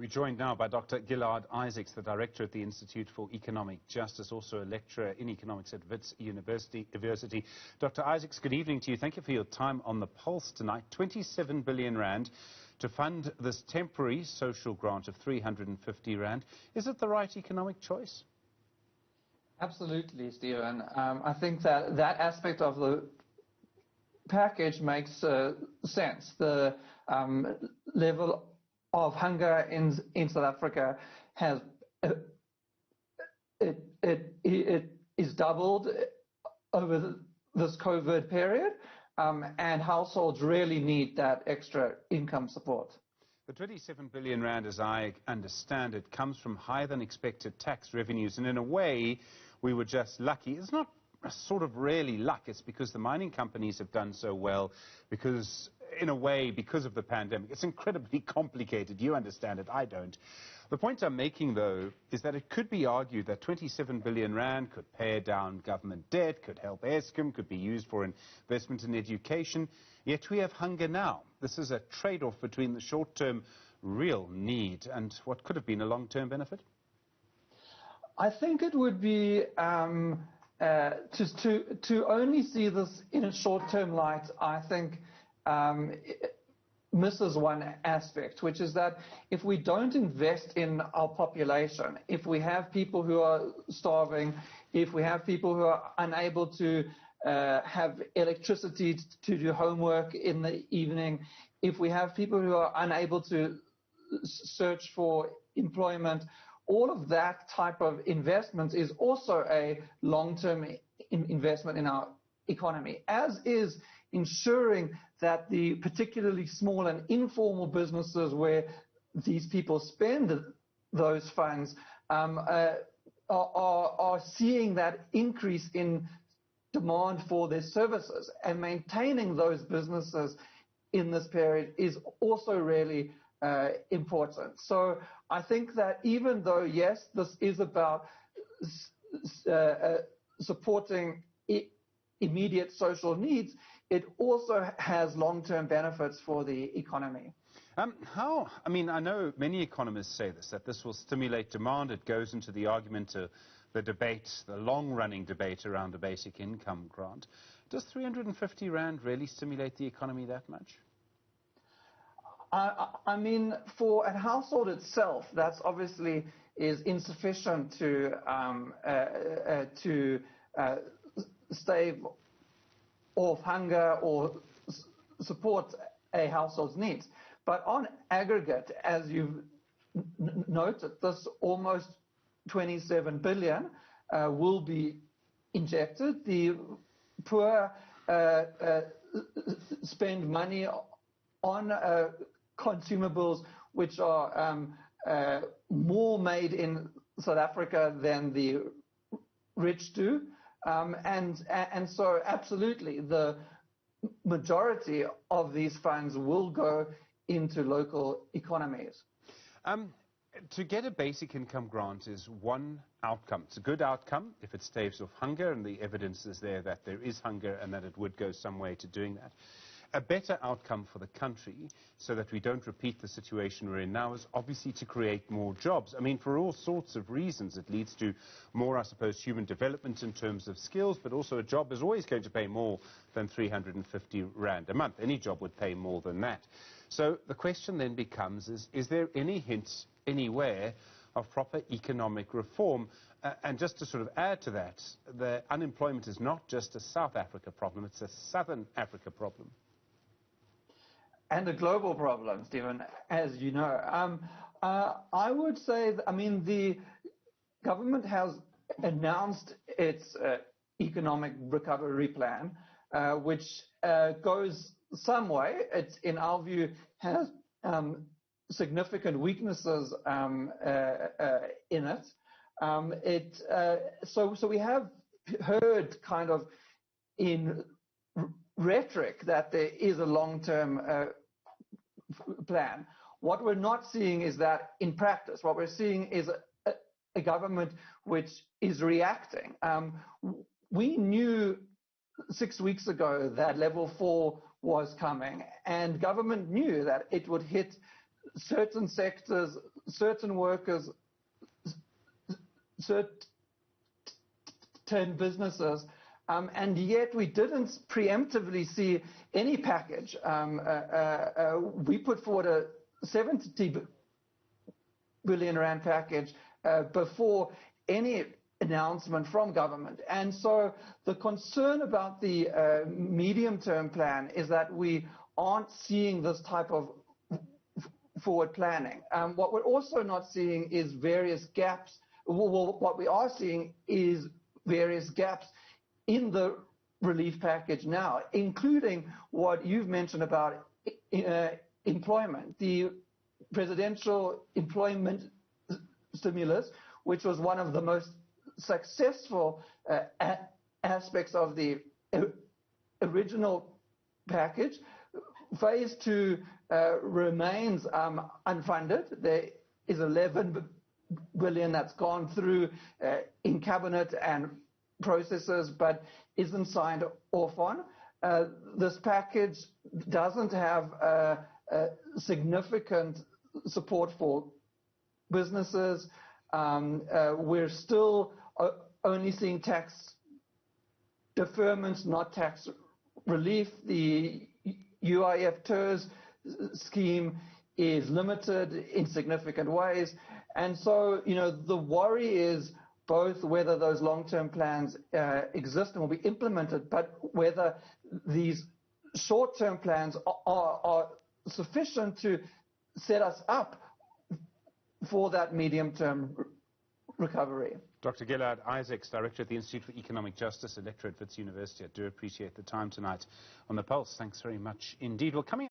We're joined now by Dr. Gilad Isaacs, the Director at the Institute for Economic Justice, also a lecturer in economics at Wits University. Dr. Isaacs, good evening to you. Thank you for your time on the pulse tonight. 27 billion rand to fund this temporary social grant of 350 rand. Is it the right economic choice? Absolutely, Stephen. I think that aspect of the package makes sense. The level of hunger in South Africa has it is doubled over this COVID period, and households really need that extra income support. The 27 billion rand, as I understand it, comes from higher than expected tax revenues, and in a way we were just lucky. It's not sort of really luck, it's because the mining companies have done so well, because in a way, because of the pandemic. It's incredibly complicated. You understand it, I don't. The point I'm making, though, is that it could be argued that 27 billion rand could pare down government debt, could help Eskom, could be used for investment in education, yet we have hunger now. This is a trade-off between the short-term real need and what could have been a long-term benefit. I think it would be just to only see this in a short-term light, I think misses one aspect, which is that if we don't invest in our population, if we have people who are starving, if we have people who are unable to have electricity to do homework in the evening, if we have people who are unable to search for employment, all of that type of investment is also a long-term investment in our economy, as is ensuring that the particularly small and informal businesses where these people spend those funds are seeing that increase in demand for their services, and maintaining those businesses in this period is also really important. So I think that even though, yes, this is about supporting immediate social needs, it also has long-term benefits for the economy. I know many economists say this, that this will stimulate demand. It goes into the argument, the debate, the long-running debate around the basic income grant. Does 350 rand really stimulate the economy that much? I mean, for a household itself, that's obviously is insufficient to stave off hunger or support a household's needs. But on aggregate, as you've noted, this almost 27 billion will be injected. The poor spend money on consumables which are more made in South Africa than the rich do. And so absolutely the majority of these funds will go into local economies. To get a basic income grant is one outcome. It's a good outcome if it staves off hunger, and the evidence is there that there is hunger and that it would go some way to doing that. A better outcome for the country, so that we don't repeat the situation we're in now, is obviously to create more jobs. I mean, for all sorts of reasons. It leads to more, I suppose, human development in terms of skills, but also a job is always going to pay more than 350 rand a month. Any job would pay more than that. So the question then becomes, is there any hints anywhere of proper economic reform? And just to sort of add to that, the unemployment is not just a South Africa problem, it's a Southern Africa problem. And a global problem, Stephen, as you know. I would say, the government has announced its economic recovery plan, which goes some way. It, in our view, has significant weaknesses in it. So we have heard kind of in rhetoric that there is a long-term plan. What we're not seeing is that in practice. What we're seeing is a government which is reacting. We knew 6 weeks ago that level 4 was coming, and government knew that it would hit certain sectors certain workers, certain businesses, and yet we didn't preemptively see any package. We put forward a 70 billion rand package before any announcement from government. And so the concern about the medium-term plan is that we aren't seeing this type of forward planning. What we're also not seeing is various gaps. Well, what we are seeing is various gaps in the relief package now, including what you've mentioned about employment. The presidential employment stimulus, which was one of the most successful aspects of the original package. Phase 2 remains unfunded. There is 11 billion that's gone through in cabinet and processes but isn't signed off on. This package doesn't have significant support for businesses. We're still only seeing tax deferments, not tax relief. The UIF TERS scheme is limited in significant ways. And so, the worry is both whether those long-term plans exist and will be implemented, but whether these short-term plans are sufficient to set us up for that medium-term recovery. Dr. Gilad Isaacs, Director at the Institute for Economic Justice, a lecturer at Wits University. I do appreciate the time tonight on The Pulse. Thanks very much indeed. Well, coming